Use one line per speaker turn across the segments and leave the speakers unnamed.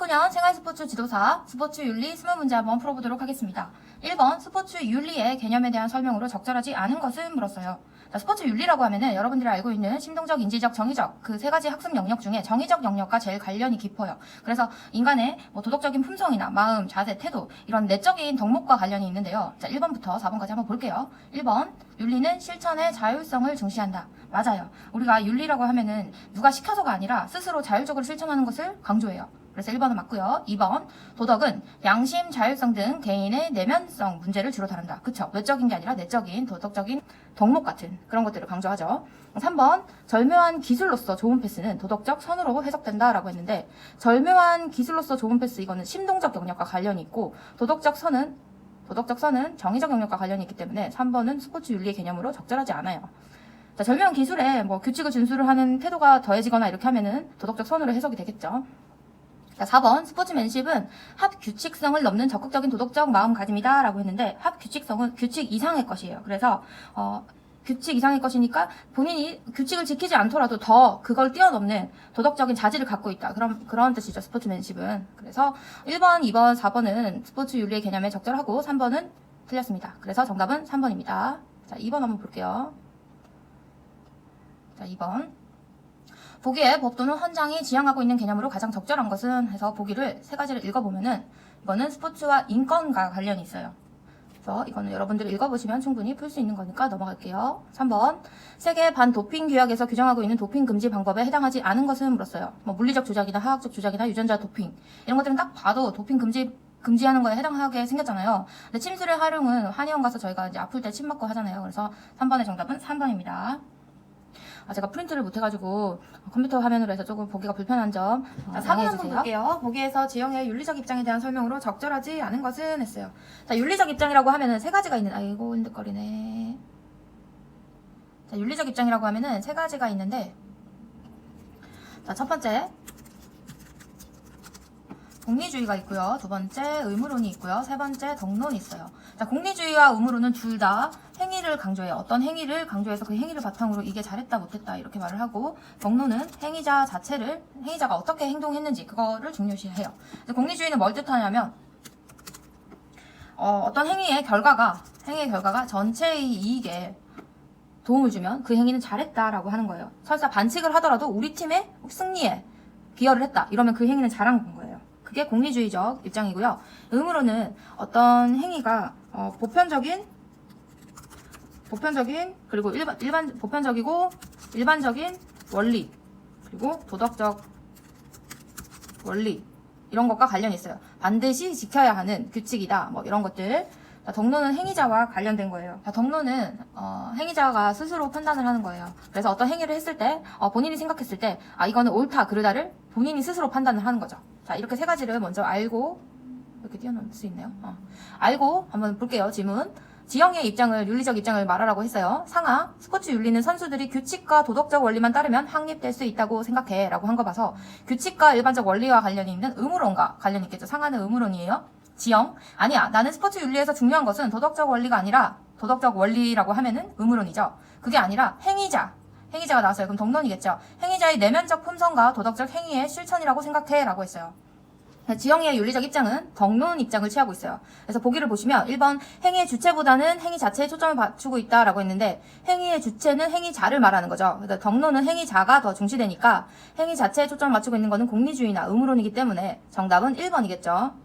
2019년 생활스포츠 지도사 스포츠 윤리 20문제 한번 풀어보도록 하겠습니다. 1번 스포츠 윤리의 개념에 대한 설명으로 적절하지 않은 것은 물었어요. 자, 스포츠 윤리라고 하면은 여러분들이 알고 있는 심동적, 인지적, 정의적 그 세 가지 학습 영역 중에 정의적 영역과 제일 관련이 깊어요. 그래서 인간의 도덕적인 품성이나 마음, 자세, 태도 이런 내적인 덕목과 관련이 있는데요. 자, 1번부터 4번까지 한번 볼게요. 1번 윤리는 실천의 자율성을 중시한다. 맞아요. 우리가 윤리라고 하면은 누가 시켜서가 아니라 스스로 자율적으로 실천하는 것을 강조해요. 그래서 1번은 맞고요. 2번 도덕은 양심, 자율성 등 개인의 내면성 문제를 주로 다룬다. 그쵸? 외적인 게 아니라 내적인 도덕적인 덕목 같은 그런 것들을 강조하죠. 3번 절묘한 기술로서 좋은 패스는 도덕적 선으로 해석된다 라고 했는데 절묘한 기술로서 좋은 패스 이거는 심동적 영역과 관련이 있고 도덕적 선은 정의적 영역과 관련이 있기 때문에 3번은 스포츠 윤리의 개념으로 적절하지 않아요. 자, 절묘한 기술에 규칙을 준수를 하는 태도가 더해지거나 이렇게 하면은 도덕적 선으로 해석이 되겠죠. 자, 4번 스포츠맨십은 합 규칙성을 넘는 적극적인 도덕적 마음가짐이다 라고 했는데 합 규칙성은 규칙 이상의 것이에요. 그래서 규칙 이상의 것이니까 본인이 규칙을 지키지 않더라도 더 그걸 뛰어넘는 도덕적인 자질을 갖고 있다. 그런 뜻이죠. 스포츠맨십은. 그래서 1번, 2번, 4번은 스포츠 윤리의 개념에 적절하고 3번은 틀렸습니다. 그래서 정답은 3번입니다. 자, 2번 한번 볼게요. 자, 2번. 보기에 법 또는 헌장이 지향하고 있는 개념으로 가장 적절한 것은 해서 보기를 세 가지를 읽어보면은 이거는 스포츠와 인권과 관련이 있어요. 그래서 이거는 여러분들이 읽어보시면 충분히 풀 수 있는 거니까 넘어갈게요. 3번 세계 반도핑 규약에서 규정하고 있는 도핑 금지 방법에 해당하지 않은 것은 물었어요. 물리적 조작이나 화학적 조작이나 유전자 도핑 이런 것들은 딱 봐도 도핑 금지하는 거에 해당하게 생겼잖아요. 근데 침술의 활용은 한의원 가서 저희가 이제 아플 때 침 맞고 하잖아요. 그래서 3번의 정답은 3번입니다. 제가 프린트를 못해가지고 컴퓨터 화면으로 해서 조금 보기가 불편한 점 자, 4번 한번 볼게요. 보기에서 지형의 윤리적 입장에 대한 설명으로 적절하지 않은 것은 했어요. 자, 윤리적 입장이라고 하면은 세 가지가 있는 아이고 힘들거리네. 자, 윤리적 입장이라고 하면은 세 가지가 있는데 자, 첫 번째 공리주의가 있고요. 두 번째 의무론이 있고요. 세 번째 덕론이 있어요. 자, 공리주의와 의무론은 둘 다 행위를 강조해요. 어떤 행위를 강조해서 그 행위를 바탕으로 이게 잘했다 못했다 이렇게 말을 하고 덕론은 행위자가 어떻게 행동했는지 그거를 중요시해요. 공리주의는 뭘 뜻하냐면 어떤 행위의 결과가 전체의 이익에 도움을 주면 그 행위는 잘했다라고 하는 거예요. 설사 반칙을 하더라도 우리 팀의 승리에 기여를 했다. 이러면 그 행위는 잘한 거예요. 그게 공리주의적 입장이고요. 의무로는 어떤 행위가 보편적인 그리고 보편적이고 일반적인 원리 그리고 도덕적 원리 이런 것과 관련이 있어요. 반드시 지켜야 하는 규칙이다. 이런 것들. 자, 덕론은 행위자와 관련된 거예요. 자, 덕론은 행위자가 스스로 판단을 하는 거예요. 그래서 어떤 행위를 했을 때 본인이 생각했을 때 이거는 옳다 그르다를 본인이 스스로 판단을 하는 거죠. 자, 이렇게 세 가지를 먼저 알고 이렇게 띄워놓을 수 있네요. 알고 한번 볼게요. 질문. 지형의 입장을 윤리적 입장을 말하라고 했어요. 상하 스포츠 윤리는 선수들이 규칙과 도덕적 원리만 따르면 확립될 수 있다고 생각해 라고 한 거 봐서 규칙과 일반적 원리와 관련이 있는 의무론과 관련이 있겠죠. 상하는 의무론이에요. 지형 아니야 나는 스포츠 윤리에서 중요한 것은 도덕적 원리가 아니라 도덕적 원리라고 하면은 의무론이죠. 그게 아니라 행위자가 나왔어요. 그럼 덕론이겠죠. 행위자의 내면적 품성과 도덕적 행위의 실천이라고 생각해 라고 했어요. 지형의 윤리적 입장은 덕론 입장을 취하고 있어요. 그래서 보기를 보시면 1번 행위의 주체보다는 행위 자체에 초점을 맞추고 있다라고 했는데 행위의 주체는 행위자를 말하는 거죠. 그래서 덕론은 행위자가 더 중시되니까 행위 자체에 초점을 맞추고 있는 것은 공리주의나 의무론이기 때문에 정답은 1번이겠죠.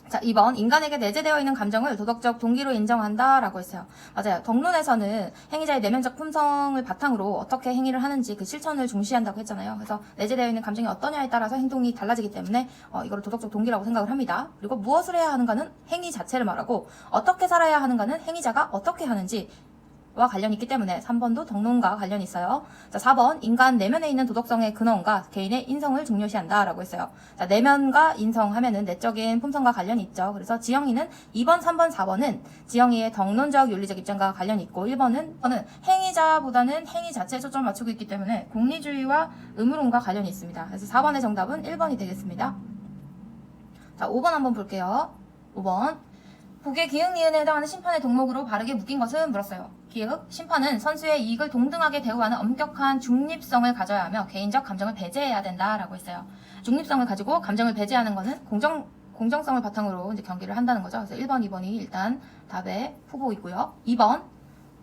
자, 2번 인간에게 내재되어 있는 감정을 도덕적 동기로 인정한다 라고 했어요. 맞아요. 덕론에서는 행위자의 내면적 품성을 바탕으로 어떻게 행위를 하는지 그 실천을 중시한다고 했잖아요. 그래서 내재되어 있는 감정이 어떠냐에 따라서 행동이 달라지기 때문에 이거를 도덕적 동기라고 생각을 합니다. 그리고 무엇을 해야 하는가는 행위 자체를 말하고 어떻게 살아야 하는가는 행위자가 어떻게 하는지 와 관련이 있기 때문에 3번도 덕론과 관련이 있어요. 자, 4번 인간 내면에 있는 도덕성의 근원과 개인의 인성을 중요시한다 라고 했어요. 자, 내면과 인성 하면은 내적인 품성과 관련이 있죠. 그래서 지영이는 2번, 3번, 4번은 지영이의 덕론적 윤리적 입장과 관련이 있고 1번은 행위자보다는 행위 자체에 초점을 맞추고 있기 때문에 공리주의와 의무론과 관련이 있습니다. 그래서 4번의 정답은 1번이 되겠습니다. 자, 5번 한번 볼게요. 5번 복의 기역 니은에 해당하는 심판의 동목으로 바르게 묶인 것은 물었어요. 기역, 심판은 선수의 이익을 동등하게 대우하는 엄격한 중립성을 가져야 하며 개인적 감정을 배제해야 된다라고 했어요. 중립성을 가지고 감정을 배제하는 것은 공정성을 바탕으로 이제 경기를 한다는 거죠. 그래서 1번, 2번이 일단 답의 후보이고요. 2번,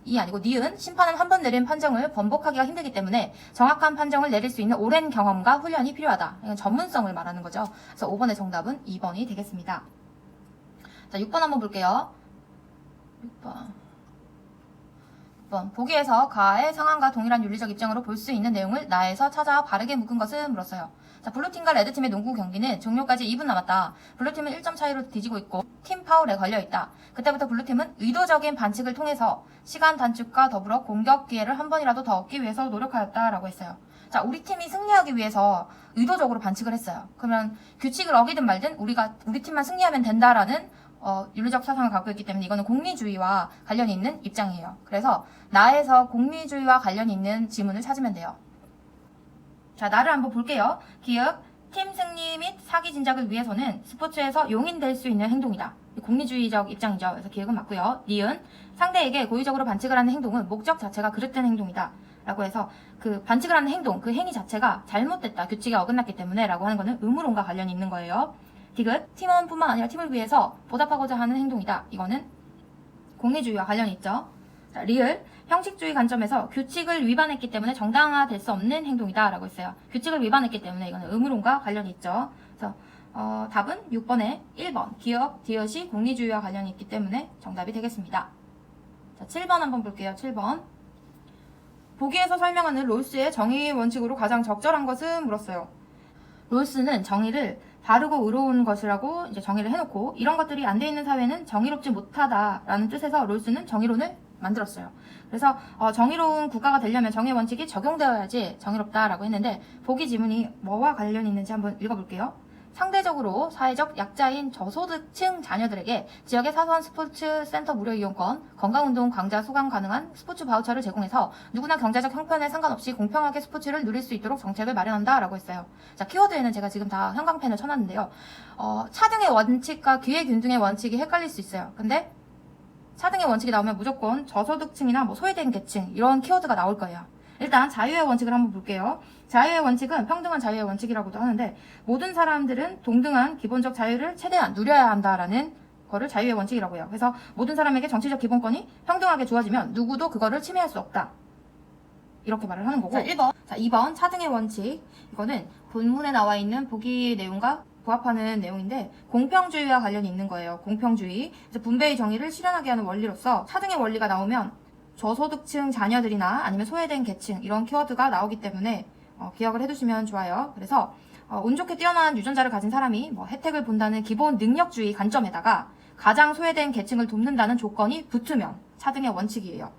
이 아니고 니은, 심판은 한 번 내린 판정을 번복하기가 힘들기 때문에 정확한 판정을 내릴 수 있는 오랜 경험과 훈련이 필요하다. 이건 전문성을 말하는 거죠. 그래서 5번의 정답은 2번이 되겠습니다. 자, 6번 한번 볼게요. 6번. 보기에서 가의 상황과 동일한 윤리적 입장으로 볼 수 있는 내용을 나에서 찾아 바르게 묶은 것은 물었어요. 자, 블루팀과 레드팀의 농구 경기는 종료까지 2분 남았다. 블루팀은 1점 차이로 뒤지고 있고 팀 파울에 걸려있다. 그때부터 블루팀은 의도적인 반칙을 통해서 시간 단축과 더불어 공격 기회를 한 번이라도 더 얻기 위해서 노력하였다라고 했어요. 자, 우리 팀이 승리하기 위해서 의도적으로 반칙을 했어요. 그러면 규칙을 어기든 말든 우리 팀만 승리하면 된다라는 윤리적 사상을 갖고 있기 때문에 이거는 공리주의와 관련이 있는 입장이에요. 그래서 나에서 공리주의와 관련이 있는 지문을 찾으면 돼요. 자, 나를 한번 볼게요. 기역, 팀 승리 및 사기 진작을 위해서는 스포츠에서 용인될 수 있는 행동이다. 공리주의적 입장이죠. 그래서 기역은 맞고요. 니은, 상대에게 고의적으로 반칙을 하는 행동은 목적 자체가 그릇된 행동이다. 라고 해서 그 반칙을 하는 행동, 그 행위 자체가 잘못됐다. 규칙에 어긋났기 때문에 라고 하는 거는 의무론과 관련이 있는 거예요. 디귿, 팀원뿐만 아니라 팀을 위해서 보답하고자 하는 행동이다. 이거는 공리주의와 관련이 있죠. 자, 리을, 형식주의 관점에서 규칙을 위반했기 때문에 정당화될 수 없는 행동이다 라고 했어요. 규칙을 위반했기 때문에 이거는 의무론과 관련이 있죠. 그래서 답은 6번에 1번 기역, 디귿이 공리주의와 관련이 있기 때문에 정답이 되겠습니다. 자, 7번 한번 볼게요. 7번. 보기에서 설명하는 롤스의 정의 원칙으로 가장 적절한 것은 물었어요. 롤스는 정의를 바르고 의로운 것이라고 이제 정의를 해놓고 이런 것들이 안 돼 있는 사회는 정의롭지 못하다라는 뜻에서 롤스는 정의론을 만들었어요. 그래서 정의로운 국가가 되려면 정의 원칙이 적용되어야지 정의롭다라고 했는데 보기 지문이 뭐와 관련이 있는지 한번 읽어볼게요. 상대적으로 사회적 약자인 저소득층 자녀들에게 지역의 사소한 스포츠 센터 무료 이용권, 건강운동 강좌 수강 가능한 스포츠 바우처를 제공해서 누구나 경제적 형편에 상관없이 공평하게 스포츠를 누릴 수 있도록 정책을 마련한다라고 했어요. 자, 키워드에는 제가 지금 다 형광펜을 쳐놨는데요. 차등의 원칙과 기회균등의 원칙이 헷갈릴 수 있어요. 근데 차등의 원칙이 나오면 무조건 저소득층이나 뭐 소외된 계층 이런 키워드가 나올 거예요. 일단 자유의 원칙을 한번 볼게요. 자유의 원칙은 평등한 자유의 원칙이라고도 하는데 모든 사람들은 동등한 기본적 자유를 최대한 누려야 한다라는 거를 자유의 원칙이라고 해요. 그래서 모든 사람에게 정치적 기본권이 평등하게 주어지면 누구도 그거를 침해할 수 없다. 이렇게 말을 하는 거고. 자, 1번. 자, 2번 차등의 원칙. 이거는 본문에 나와 있는 보기 내용과 부합하는 내용인데 공평주의와 관련이 있는 거예요. 공평주의. 그래서 분배의 정의를 실현하게 하는 원리로서 차등의 원리가 나오면 저소득층 자녀들이나 아니면 소외된 계층 이런 키워드가 나오기 때문에 기억을 해두시면 좋아요. 그래서 운 좋게 뛰어난 유전자를 가진 사람이 뭐 혜택을 본다는 기본 능력주의 관점에다가 가장 소외된 계층을 돕는다는 조건이 붙으면 차등의 원칙이에요.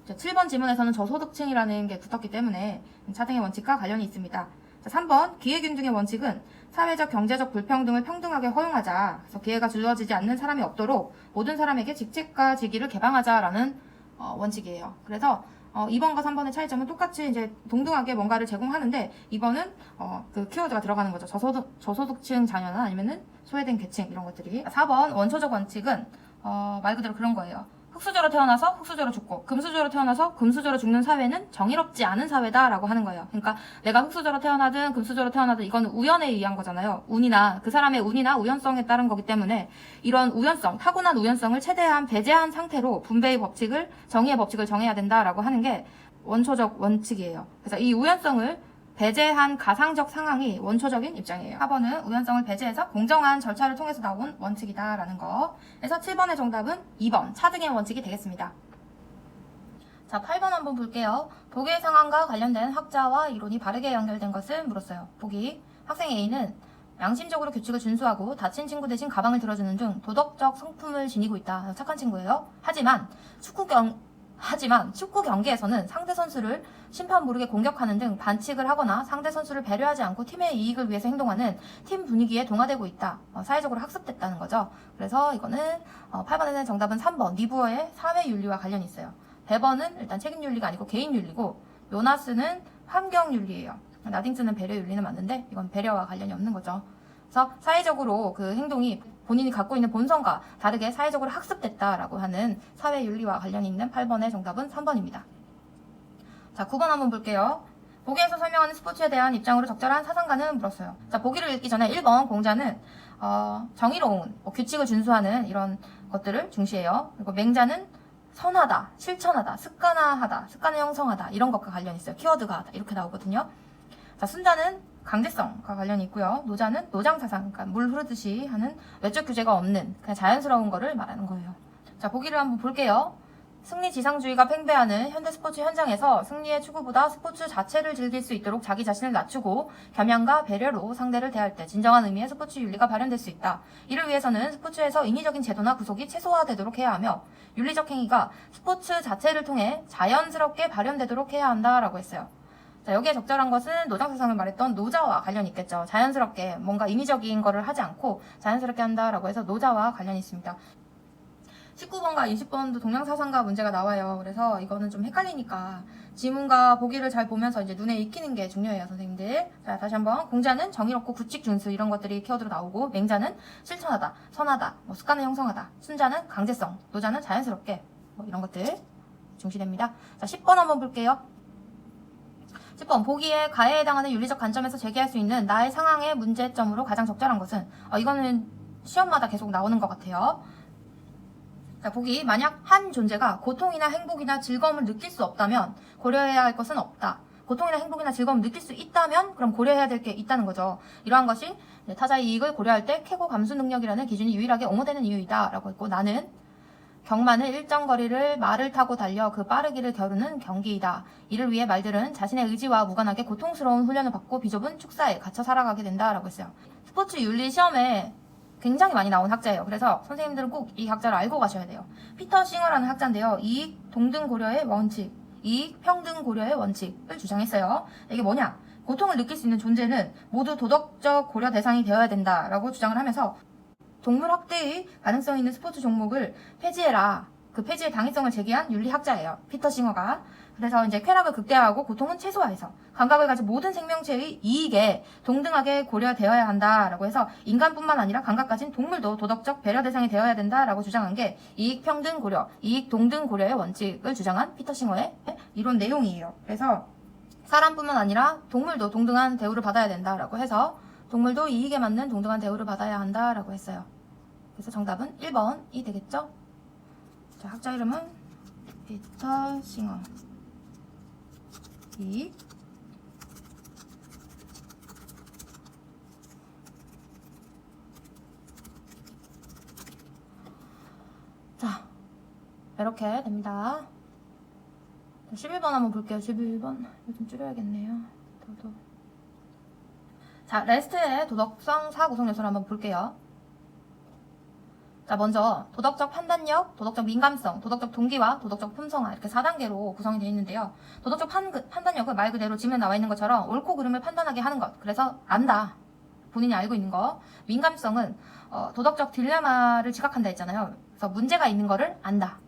7번 지문에서는 저소득층이라는 게 붙었기 때문에 차등의 원칙과 관련이 있습니다. 자, 3번 기회균등의 원칙은 사회적 경제적 불평등을 평등하게 허용하자. 그래서 기회가 주어지지 않는 사람이 없도록 모든 사람에게 직책과 직위를 개방하자라는 원칙이에요. 그래서 2번과 3번의 차이점은 똑같이 이제 동등하게 뭔가를 제공하는데 2번은 그 키워드가 들어가는 거죠. 저소득층 자녀나 아니면은 소외된 계층 이런 것들이. 4번 원초적 원칙은 말 그대로 그런 거예요. 흙수저로 태어나서 흙수저로 죽고 금수저로 태어나서 금수저로 죽는 사회는 정의롭지 않은 사회다라고 하는 거예요. 그러니까 내가 흙수저로 태어나든 금수저로 태어나든 이건 우연에 의한 거잖아요. 운이나 그 사람의 운이나 우연성에 따른 거기 때문에 이런 우연성, 타고난 우연성을 최대한 배제한 상태로 분배의 법칙을, 정의의 법칙을 정해야 된다라고 하는 게 원초적 원칙이에요. 그래서 이 우연성을 배제한 가상적 상황이 원초적인 입장이에요. 4번은 우연성을 배제해서 공정한 절차를 통해서 나온 원칙이다라는 거. 그래서 7번의 정답은 2번 차등의 원칙이 되겠습니다. 자, 8번 한번 볼게요. 보기의 상황과 관련된 학자와 이론이 바르게 연결된 것을 물었어요. 보기, 학생 A는 양심적으로 규칙을 준수하고 다친 친구 대신 가방을 들어주는 등 도덕적 성품을 지니고 있다. 착한 친구예요. 하지만 축구 경기에서는 상대 선수를 심판 모르게 공격하는 등 반칙을 하거나 상대 선수를 배려하지 않고 팀의 이익을 위해서 행동하는 팀 분위기에 동화되고 있다. 사회적으로 학습됐다는 거죠. 그래서 이거는 8번에는 정답은 3번 니부어의 사회윤리와 관련이 있어요. 배번은 일단 책임윤리가 아니고 개인윤리고 요나스는 환경윤리예요. 나딩스는 배려윤리는 맞는데 이건 배려와 관련이 없는 거죠. 그래서 사회적으로 그 행동이 본인이 갖고 있는 본성과 다르게 사회적으로 학습됐다라고 하는 사회윤리와 관련이 있는 8번의 정답은 3번입니다. 자, 9번 한번 볼게요. 보기에서 설명하는 스포츠에 대한 입장으로 적절한 사상가는 물었어요. 자, 보기를 읽기 전에 1번 공자는 정의로운 규칙을 준수하는 이런 것들을 중시해요. 그리고 맹자는 선하다, 실천하다, 습관화하다, 습관을 형성하다 이런 것과 관련이 있어요. 키워드가 이렇게 나오거든요. 자, 순자는 강제성과 관련이 있고요. 노자는 노장사상, 그러니까 물 흐르듯이 하는 외적 규제가 없는 그냥 자연스러운 거를 말하는 거예요. 자, 보기를 한번 볼게요. 승리 지상주의가 팽배하는 현대 스포츠 현장에서 승리의 추구보다 스포츠 자체를 즐길 수 있도록 자기 자신을 낮추고 겸양과 배려로 상대를 대할 때 진정한 의미의 스포츠 윤리가 발현될 수 있다. 이를 위해서는 스포츠에서 인위적인 제도나 구속이 최소화되도록 해야 하며 윤리적 행위가 스포츠 자체를 통해 자연스럽게 발현되도록 해야 한다라고 했어요. 자, 여기에 적절한 것은 노장사상을 말했던 노자와 관련이 있겠죠. 자연스럽게 뭔가 인위적인 거를 하지 않고 자연스럽게 한다라고 해서 노자와 관련이 있습니다. 19번과 20번도 동양사상가 문제가 나와요. 그래서 이거는 좀 헷갈리니까 지문과 보기를 잘 보면서 이제 눈에 익히는 게 중요해요, 선생님들. 자, 다시 한번. 공자는 정의롭고 규칙 준수 이런 것들이 키워드로 나오고, 맹자는 실천하다, 선하다, 습관을 형성하다, 순자는 강제성, 노자는 자연스럽게 이런 것들 중시됩니다. 자, 10번 한번 볼게요. 10번 보기에 가해에 해당하는 윤리적 관점에서 제기할 수 있는 나의 상황의 문제점으로 가장 적절한 것은 이거는 시험마다 계속 나오는 것 같아요. 자, 보기 만약 한 존재가 고통이나 행복이나 즐거움을 느낄 수 없다면 고려해야 할 것은 없다. 고통이나 행복이나 즐거움을 느낄 수 있다면 그럼 고려해야 될 게 있다는 거죠. 이러한 것이 타자의 이익을 고려할 때 쾌고 감수 능력이라는 기준이 유일하게 옹호되는 이유이다 라고 했고, 나는 경마는 일정 거리를 말을 타고 달려 그 빠르기를 겨루는 경기이다. 이를 위해 말들은 자신의 의지와 무관하게 고통스러운 훈련을 받고 비좁은 축사에 갇혀 살아가게 된다 라고 했어요. 스포츠 윤리 시험에 굉장히 많이 나온 학자예요. 그래서 선생님들은 꼭 이 학자를 알고 가셔야 돼요. 피터 싱어라는 학자인데요. 이익 동등 고려의 원칙, 이익 평등 고려의 원칙을 주장했어요. 이게 뭐냐? 고통을 느낄 수 있는 존재는 모두 도덕적 고려 대상이 되어야 된다라고 주장을 하면서 동물 학대의 가능성 있는 스포츠 종목을 폐지해라. 그 폐지의 당위성을 제기한 윤리학자예요. 피터 싱어가. 그래서 이제 쾌락을 극대화하고 고통은 최소화해서 감각을 가진 모든 생명체의 이익에 동등하게 고려되어야 한다라고 해서 인간뿐만 아니라 감각 가진 동물도 도덕적 배려 대상이 되어야 된다라고 주장한 게 이익 평등 고려, 이익 동등 고려의 원칙을 주장한 피터 싱어의 이론 내용이에요. 그래서 사람뿐만 아니라 동물도 동등한 대우를 받아야 된다라고 해서 동물도 이익에 맞는 동등한 대우를 받아야 한다라고 했어요. 그래서 정답은 1번이 되겠죠? 자, 학자 이름은 피터 싱어. 자, 이렇게 됩니다. 11번 한번 볼게요. 11번. 이거 좀 줄여야겠네요. 자, 레스트의 도덕성 사구성 요소를 한번 볼게요. 자, 먼저 도덕적 판단력, 도덕적 민감성, 도덕적 동기와 도덕적 품성화 이렇게 4단계로 구성이 되어 있는데요. 도덕적 판단력은 말 그대로 지문에 나와 있는 것처럼 옳고 그름을 판단하게 하는 것. 그래서 안다. 본인이 알고 있는 거. 민감성은 도덕적 딜레마를 지각한다 했잖아요. 그래서 문제가 있는 거를 안다.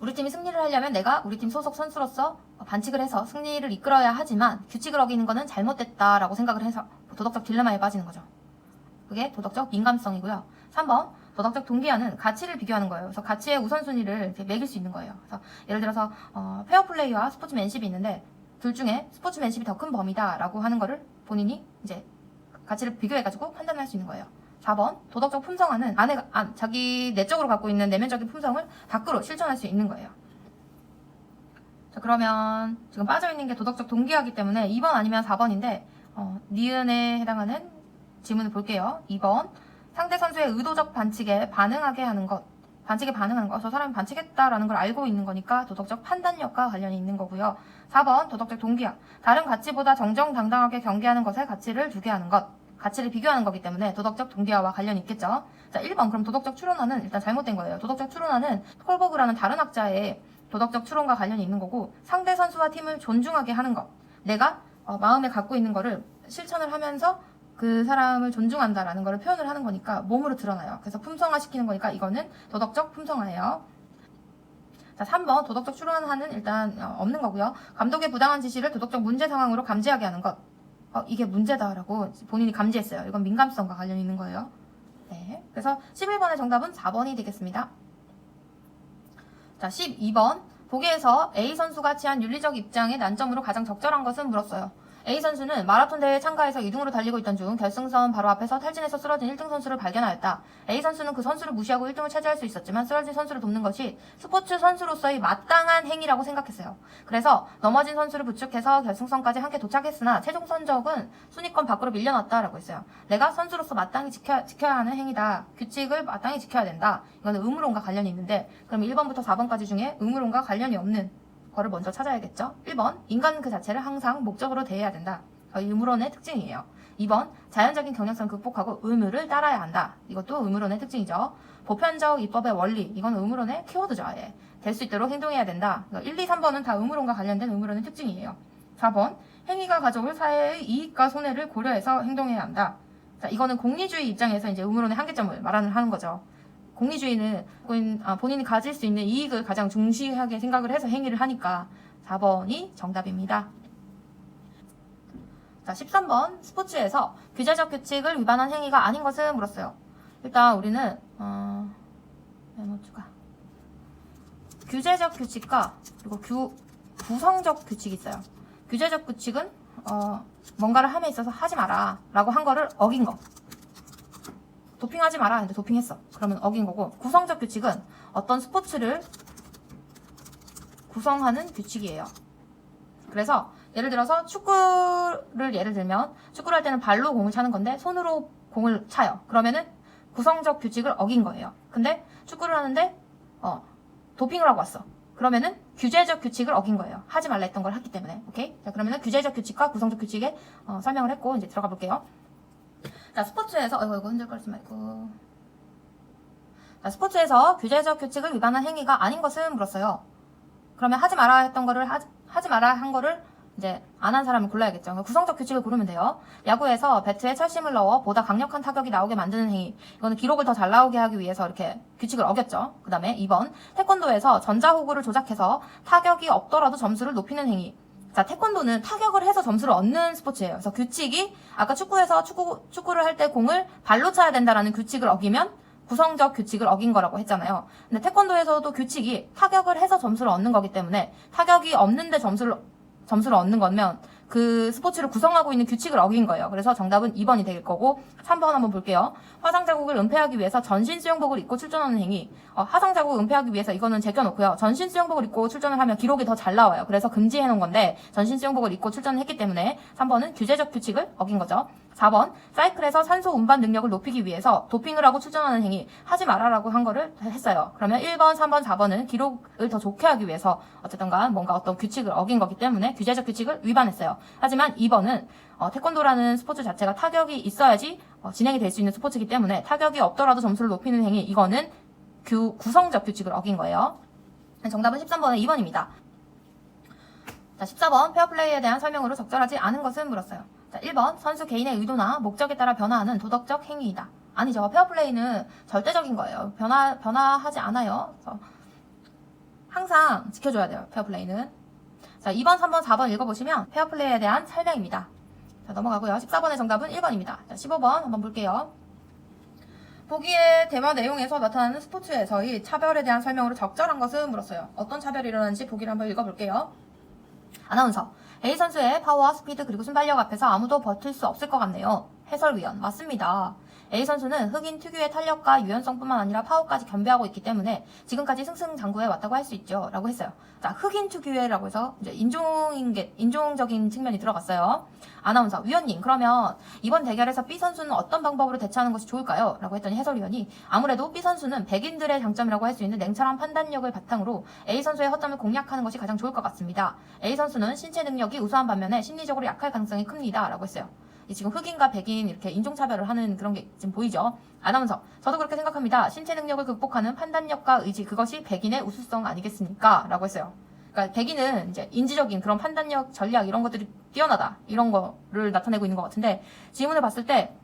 우리 팀이 승리를 하려면 내가 우리 팀 소속 선수로서 반칙을 해서 승리를 이끌어야 하지만 규칙을 어기는 거는 잘못됐다라고 생각을 해서 도덕적 딜레마에 빠지는 거죠. 그게 도덕적 민감성이고요. 3번 도덕적 동기화는 가치를 비교하는 거예요. 그래서 가치의 우선순위를 이렇게 매길 수 있는 거예요. 그래서 예를 들어서 페어플레이와 스포츠맨십이 있는데 둘 중에 스포츠맨십이 더 큰 범위다라고 하는 거를 본인이 이제 가치를 비교해가지고 판단할 수 있는 거예요. 4번 도덕적 품성화는 자기 내적으로 갖고 있는 내면적인 품성을 밖으로 실천할 수 있는 거예요. 자, 그러면 지금 빠져있는 게 도덕적 동기화이기 때문에 2번 아니면 4번인데 니은에 해당하는 질문을 볼게요. 2번 상대 선수의 의도적 반칙에 반응하게 하는 것. 반칙에 반응하는 것. 저 사람이 반칙했다라는 걸 알고 있는 거니까 도덕적 판단력과 관련이 있는 거고요. 4번 도덕적 동기화. 다른 가치보다 정정당당하게 경계하는 것에 가치를 두게 하는 것. 가치를 비교하는 거기 때문에 도덕적 동기화와 관련이 있겠죠. 자, 1번 그럼 도덕적 추론화는 일단 잘못된 거예요. 도덕적 추론화는 콜버그라는 다른 학자의 도덕적 추론과 관련이 있는 거고, 상대 선수와 팀을 존중하게 하는 것. 내가 마음에 갖고 있는 거를 실천을 하면서 그 사람을 존중한다라는 걸 표현을 하는 거니까 몸으로 드러나요. 그래서 품성화 시키는 거니까 이거는 도덕적 품성화예요. 자, 3번 도덕적 추론화는 일단 없는 거고요. 감독의 부당한 지시를 도덕적 문제 상황으로 감지하게 하는 것. 이게 문제다라고 본인이 감지했어요. 이건 민감성과 관련이 있는 거예요. 네. 그래서 11번의 정답은 4번이 되겠습니다. 자, 12번. 보기에서 A 선수가 취한 윤리적 입장의 난점으로 가장 적절한 것은 물었어요. A 선수는 마라톤 대회에 참가해서 2등으로 달리고 있던 중 결승선 바로 앞에서 탈진해서 쓰러진 1등 선수를 발견하였다. A 선수는 그 선수를 무시하고 1등을 차지할 수 있었지만 쓰러진 선수를 돕는 것이 스포츠 선수로서의 마땅한 행위라고 생각했어요. 그래서 넘어진 선수를 부축해서 결승선까지 함께 도착했으나 최종 성적은 순위권 밖으로 밀려났다라고 했어요. 내가 선수로서 마땅히 지켜야 하는 행위다. 규칙을 마땅히 지켜야 된다. 이거는 의무론과 관련이 있는데 그럼 1번부터 4번까지 중에 의무론과 관련이 없는 거를 먼저 찾아야겠죠. 1번, 인간은 그 자체를 항상 목적으로 대해야 된다. 의무론의 특징이에요. 2번, 자연적인 경향성을 극복하고 의무를 따라야 한다. 이것도 의무론의 특징이죠. 보편적 입법의 원리, 이건 의무론의 키워드죠. 아예. 될 수 있도록 행동해야 된다. 1, 2, 3번은 다 의무론과 관련된 의무론의 특징이에요. 4번, 행위가 가져올 사회의 이익과 손해를 고려해서 행동해야 한다. 자, 이거는 공리주의 입장에서 이제 의무론의 한계점을 하는 거죠. 공리주의는 본인이 가질 수 있는 이익을 가장 중시하게 생각을 해서 행위를 하니까 4번이 정답입니다. 자, 13번 스포츠에서 규제적 규칙을 위반한 행위가 아닌 것을 물었어요. 일단 우리는 메모 추가. 규제적 규칙과 그리고 구성적 규칙이 있어요. 규제적 규칙은 뭔가를 함에 있어서 하지 마라 라고 한 거를 어긴 거. 도핑하지 마라 근데 도핑했어. 그러면 어긴 거고, 구성적 규칙은 어떤 스포츠를 구성하는 규칙이에요. 그래서 예를 들어서 축구를 예를 들면 축구를 할 때는 발로 공을 차는 건데 손으로 공을 차요. 그러면은 구성적 규칙을 어긴 거예요. 근데 축구를 하는데 도핑을 하고 왔어. 그러면은 규제적 규칙을 어긴 거예요. 하지 말라 했던 걸 했기 때문에. 오케이? 자, 그러면은 규제적 규칙과 구성적 규칙에 설명을 했고 이제 들어가 볼게요. 자, 스포츠에서 이거 흔들거리지 말고. 자, 스포츠에서 규제적 규칙을 위반한 행위가 아닌 것을 물었어요. 그러면 하지 마라 했던 거를 하지 마라 한 거를 이제 안 한 사람을 골라야겠죠. 구성적 규칙을 고르면 돼요. 야구에서 배트에 철심을 넣어 보다 강력한 타격이 나오게 만드는 행위. 이거는 기록을 더 잘 나오게 하기 위해서 이렇게 규칙을 어겼죠. 그 다음에 2번 태권도에서 전자호구를 조작해서 타격이 없더라도 점수를 높이는 행위. 자, 태권도는 타격을 해서 점수를 얻는 스포츠예요. 그래서 규칙이 아까 축구에서 축구를 할 때 공을 발로 차야 된다라는 규칙을 어기면 구성적 규칙을 어긴 거라고 했잖아요. 근데 태권도에서도 규칙이 타격을 해서 점수를 얻는 거기 때문에 타격이 없는데 점수를 얻는 거면 그 스포츠를 구성하고 있는 규칙을 어긴 거예요. 그래서 정답은 2번이 될 거고 3번 한번 볼게요. 화상 자국을 은폐하기 위해서 전신 수영복을 입고 출전하는 행위. 화상 자국을 은폐하기 위해서 이거는 제껴놓고요. 전신 수영복을 입고 출전을 하면 기록이 더 잘 나와요. 그래서 금지해 놓은 건데 전신 수영복을 입고 출전을 했기 때문에 3번은 규제적 규칙을 어긴 거죠. 4번 사이클에서 산소 운반 능력을 높이기 위해서 도핑을 하고 출전하는 행위. 하지 마라라고 한 거를 했어요. 그러면 1번, 3번, 4번은 기록을 더 좋게 하기 위해서 어쨌든 간 뭔가 어떤 규칙을 어긴 거기 때문에 규제적 규칙을 위반했어요. 하지만 2번은 태권도라는 스포츠 자체가 타격이 있어야지 진행이 될 수 있는 스포츠이기 때문에 타격이 없더라도 점수를 높이는 행위, 이거는 구성적 규칙을 어긴 거예요. 정답은 13번은 2번입니다. 자, 14번 페어플레이에 대한 설명으로 적절하지 않은 것을 물었어요. 자, 1번 선수 개인의 의도나 목적에 따라 변화하는 도덕적 행위이다. 아니죠. 페어플레이는 절대적인 거예요. 변화하지 않아요. 그래서 항상 지켜줘야 돼요. 페어플레이는. 자, 2번, 3번, 4번 읽어보시면 페어플레이에 대한 설명입니다. 자, 넘어가고요. 14번의 정답은 1번입니다. 자, 15번 한번 볼게요. 보기의 대화 내용에서 나타나는 스포츠에서의 차별에 대한 설명으로 적절한 것을 물었어요. 어떤 차별이 일어나는지 보기를 한번 읽어볼게요. 아나운서, A 선수의 파워와 스피드 그리고 순발력 앞에서 아무도 버틸 수 없을 것 같네요. 해설위원, 맞습니다. A 선수는 흑인 특유의 탄력과 유연성뿐만 아니라 파워까지 겸비하고 있기 때문에 지금까지 승승장구해 왔다고 할 수 있죠. 라고 했어요. 자, 흑인 특유의라고 해서 이제 인종적인 측면이 들어갔어요. 아나운서, 위원님, 그러면 이번 대결에서 B 선수는 어떤 방법으로 대처하는 것이 좋을까요? 라고 했더니 해설위원이 아무래도 B 선수는 백인들의 장점이라고 할 수 있는 냉철한 판단력을 바탕으로 A 선수의 허점을 공략하는 것이 가장 좋을 것 같습니다. A 선수는 신체 능력이 우수한 반면에 심리적으로 약할 가능성이 큽니다. 라고 했어요. 지금 흑인과 백인 이렇게 인종차별을 하는 그런 게 지금 보이죠? 아나운서, 저도 그렇게 생각합니다. 신체 능력을 극복하는 판단력과 의지, 그것이 백인의 우수성 아니겠습니까? 라고 했어요. 그러니까 백인은 이제 인지적인 그런 판단력, 전략 이런 것들이 뛰어나다, 이런 거를 나타내고 있는 것 같은데, 지문을 봤을 때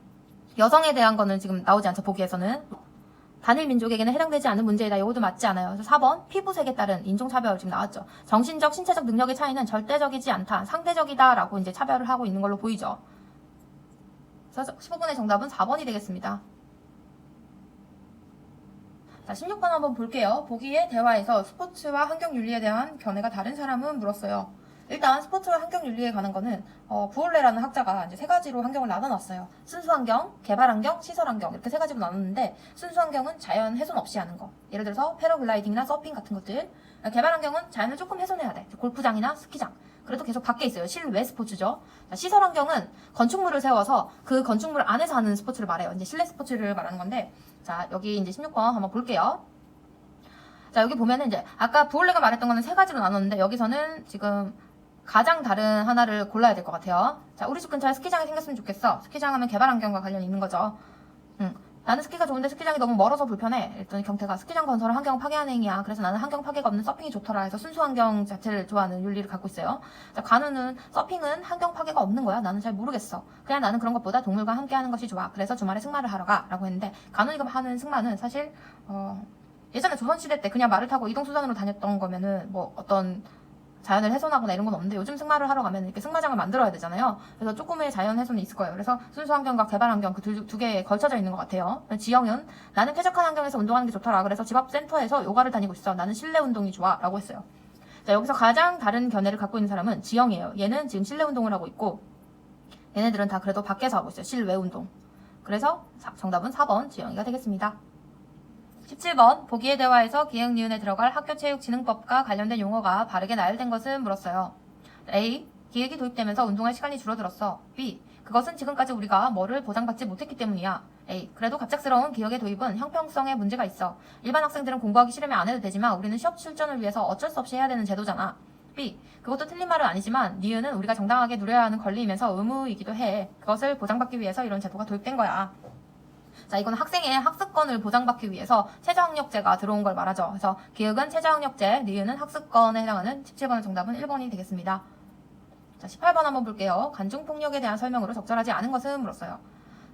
여성에 대한 거는 지금 나오지 않죠. 보기에서는 단일 민족에게는 해당되지 않는 문제이다. 이것도 맞지 않아요. 그래서 4번 피부색에 따른 인종차별 지금 나왔죠. 정신적, 신체적 능력의 차이는 절대적이지 않다, 상대적이다 라고 이제 차별을 하고 있는 걸로 보이죠. 그래서 15번의 정답은 4번이 되겠습니다. 자, 16번 한번 볼게요. 보기의 대화에서 스포츠와 환경윤리에 대한 견해가 다른 사람은 물었어요. 일단 스포츠와 환경윤리에 관한 거는 부올레라는 학자가 이제 세 가지로 환경을 나눠놨어요. 순수환경, 개발환경, 시설환경 이렇게 세 가지로 나눴는데 순수환경은 자연 훼손 없이 하는 거. 예를 들어서 패러글라이딩이나 서핑 같은 것들. 개발환경은 자연을 조금 훼손해야 돼. 골프장이나 스키장. 그래도 계속 밖에 있어요. 실외 스포츠죠. 자, 시설환경은 건축물을 세워서 그 건축물 안에서 하는 스포츠를 말해요. 이제 실내 스포츠를 말하는 건데 자, 여기 이제 16번 한번 볼게요. 자, 여기 보면은 이제 아까 부올레가 말했던 거는 세 가지로 나눴는데 여기서는 지금 가장 다른 하나를 골라야 될 것 같아요. 자, 우리 집 근처에 스키장이 생겼으면 좋겠어. 스키장 하면 개발 환경과 관련이 있는 거죠. 나는 스키가 좋은데 스키장이 너무 멀어서 불편해. 그랬더니 경태가 스키장 건설은 환경 파괴하는 행위야. 그래서 나는 환경 파괴가 없는 서핑이 좋더라 해서 순수 환경 자체를 좋아하는 윤리를 갖고 있어요. 자, 간우는 서핑은 환경 파괴가 없는 거야. 나는 잘 모르겠어. 그냥 나는 그런 것보다 동물과 함께 하는 것이 좋아. 그래서 주말에 승마를 하러 가. 라고 했는데 간우이가 하는 승마는 사실 예전에 조선시대 때 그냥 말을 타고 이동수단으로 다녔던 거면은 뭐 어떤 자연을 훼손하거나 이런 건 없는데 요즘 승마를 하러 가면 이렇게 승마장을 만들어야 되잖아요. 그래서 조금의 자연 훼손이 있을 거예요. 그래서 순수 환경과 개발 환경 그 두 개에 걸쳐져 있는 것 같아요. 지영은 나는 쾌적한 환경에서 운동하는 게 좋더라. 그래서 집 앞 센터에서 요가를 다니고 있어. 나는 실내 운동이 좋아. 라고 했어요. 자, 여기서 가장 다른 견해를 갖고 있는 사람은 지영이에요. 얘는 지금 실내 운동을 하고 있고 얘네들은 다 그래도 밖에서 하고 있어요. 실외 운동. 그래서 정답은 4번 지영이가 되겠습니다. 17번 보기의 대화에서 기역 니은에 들어갈 학교체육진흥법과 관련된 용어가 바르게 나열된 것은 물었어요. A. 기획이 도입되면서 운동할 시간이 줄어들었어. B. 그것은 지금까지 우리가 뭐를 보장받지 못했기 때문이야. A. 그래도 갑작스러운 기억의 도입은 형평성에 문제가 있어. 일반 학생들은 공부하기 싫으면 안 해도 되지만 우리는 시험 출전을 위해서 어쩔 수 없이 해야 되는 제도잖아. B. 그것도 틀린 말은 아니지만 니은은 우리가 정당하게 누려야 하는 권리이면서 의무이기도 해. 그것을 보장받기 위해서 이런 제도가 도입된 거야. 자, 이건 학생의 학습권을 보장받기 위해서 최저학력제가 들어온 걸 말하죠. 그래서 기획은 최저학력제, 니은은 학습권에 해당하는 17번의 정답은 1번이 되겠습니다. 자, 18번 한번 볼게요. 간중폭력에 대한 설명으로 적절하지 않은 것은 물었어요.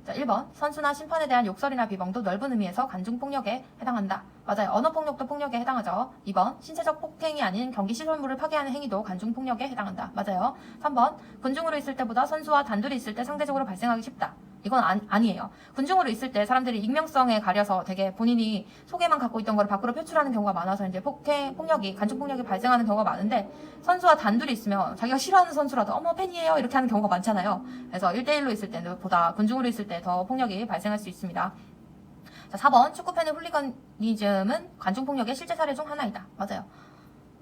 자, 1번 선수나 심판에 대한 욕설이나 비방도 넓은 의미에서 간중폭력에 해당한다. 맞아요. 언어폭력도 폭력에 해당하죠. 2번 신체적 폭행이 아닌 경기시설물을 파괴하는 행위도 간중폭력에 해당한다. 맞아요. 3번 군중으로 있을 때보다 선수와 단둘이 있을 때 상대적으로 발생하기 쉽다. 이건 아니에요. 군중으로 있을 때 사람들이 익명성에 가려서 되게 본인이 속에만 갖고 있던 걸 밖으로 표출하는 경우가 많아서 이제 폭력이, 간중폭력이 발생하는 경우가 많은데 선수와 단둘이 있으면 자기가 싫어하는 선수라도 어머 팬이에요 이렇게 하는 경우가 많잖아요. 그래서 1대1로 있을 때는 보다 군중으로 있을 때 더 폭력이 발생할 수 있습니다. 자, 4번 축구팬의 훌리거니즘은 간중폭력의 실제 사례 중 하나이다. 맞아요.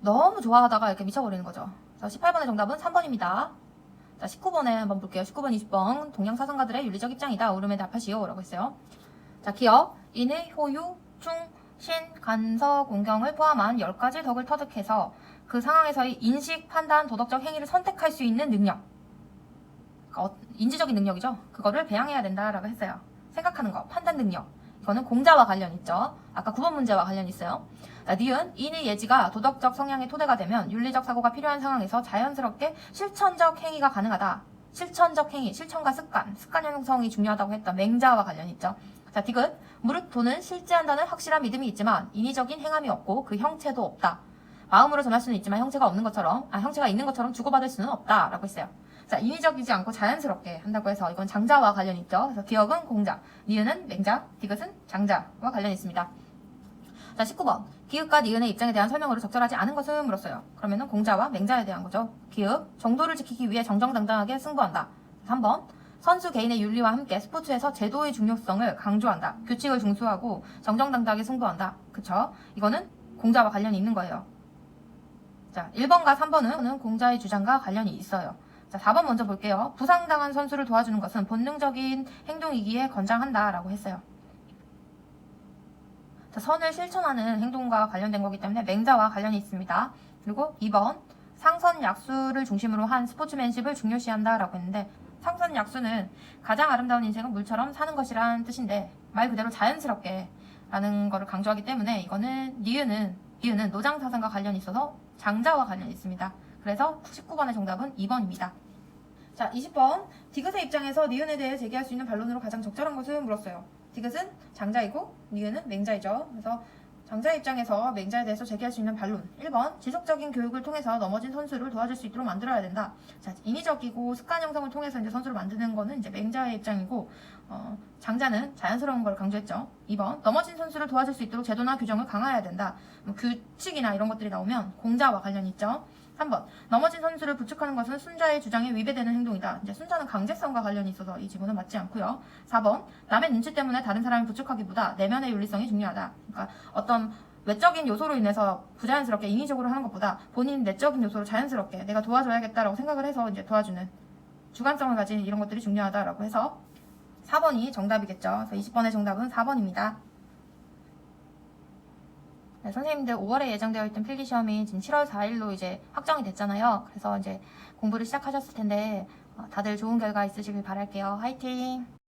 너무 좋아하다가 이렇게 미쳐버리는 거죠. 자, 18번의 정답은 3번입니다. 자, 19번에 한번 볼게요. 19번, 20번. 동양 사상가들의 윤리적 입장이다. 오름에 답하시오. 라고 했어요. 자, 기억. 인의, 효유, 충, 신, 간서, 공경을 포함한 10가지 덕을 터득해서 그 상황에서의 인식, 판단, 도덕적 행위를 선택할 수 있는 능력. 그러니까 인지적인 능력이죠. 그거를 배양해야 된다라고 했어요. 생각하는 거, 판단 능력. 이거는 공자와 관련 있죠. 아까 9번 문제와 관련 있어요. 자, 니은, 인의 예지가 도덕적 성향의 토대가 되면 윤리적 사고가 필요한 상황에서 자연스럽게 실천적 행위가 가능하다. 실천적 행위, 실천과 습관 형성이 중요하다고 했던 맹자와 관련 있죠. 자, 디귿, 무릇 도는 실제한다는 확실한 믿음이 있지만 인위적인 행함이 없고 그 형체도 없다. 마음으로 전할 수는 있지만 형체가 있는 것처럼 주고받을 수는 없다라고 했어요. 자, 인위적이지 않고 자연스럽게 한다고 해서 이건 장자와 관련 있죠. 그래서 기억은 공자, 니은은 맹자, 디귿은 장자와 관련 있습니다. 자, 19번. 기읍과 니은의 입장에 대한 설명으로 적절하지 않은 것은 물었어요. 그러면은 공자와 맹자에 대한 거죠. 기읍, 정도를 지키기 위해 정정당당하게 승부한다. 3번. 선수 개인의 윤리와 함께 스포츠에서 제도의 중요성을 강조한다. 규칙을 중수하고 정정당당하게 승부한다. 그쵸? 이거는 공자와 관련이 있는 거예요. 자, 1번과 3번은 공자의 주장과 관련이 있어요. 자, 4번 먼저 볼게요. 부상당한 선수를 도와주는 것은 본능적인 행동이기에 권장한다 라고 했어요. 자, 선을 실천하는 행동과 관련된 거기 때문에 맹자와 관련이 있습니다. 그리고 2번 상선약수를 중심으로 한 스포츠맨십을 중요시한다 라고 했는데 상선약수는 가장 아름다운 인생은 물처럼 사는 것이란 뜻인데 말 그대로 자연스럽게 라는 거를 강조하기 때문에 이거는 니은은 노장사상과 관련이 있어서 장자와 관련이 있습니다. 그래서 19번의 정답은 2번입니다. 자, 20번. 디귿의 입장에서 니은에 대해 제기할 수 있는 반론으로 가장 적절한 것을 물었어요. 디귿은 장자이고 니은은 맹자이죠. 그래서 장자의 입장에서 맹자에 대해서 제기할 수 있는 반론. 1번, 지속적인 교육을 통해서 넘어진 선수를 도와줄 수 있도록 만들어야 된다. 자, 인위적이고 습관 형성을 통해서 이제 선수를 만드는 거는 이제 맹자의 입장이고, 장자는 자연스러운 걸 강조했죠. 2번, 넘어진 선수를 도와줄 수 있도록 제도나 규정을 강화해야 된다. 뭐 규칙이나 이런 것들이 나오면 공자와 관련이 있죠. 3번, 넘어진 선수를 부축하는 것은 순자의 주장에 위배되는 행동이다. 이제 순자는 강제성과 관련이 있어서 이 지문은 맞지 않고요. 4번, 남의 눈치 때문에 다른 사람을 부축하기보다 내면의 윤리성이 중요하다. 그러니까 어떤 외적인 요소로 인해서 부자연스럽게 인위적으로 하는 것보다 본인 내적인 요소로 자연스럽게 내가 도와줘야겠다라고 생각을 해서 이제 도와주는 주관성을 가진 이런 것들이 중요하다라고 해서 4번이 정답이겠죠. 그래서 20번의 정답은 4번입니다. 네, 선생님들 5월에 예정되어 있던 필기시험이 지금 7월 4일로 이제 확정이 됐잖아요. 그래서 이제 공부를 시작하셨을 텐데 다들 좋은 결과 있으시길 바랄게요. 화이팅!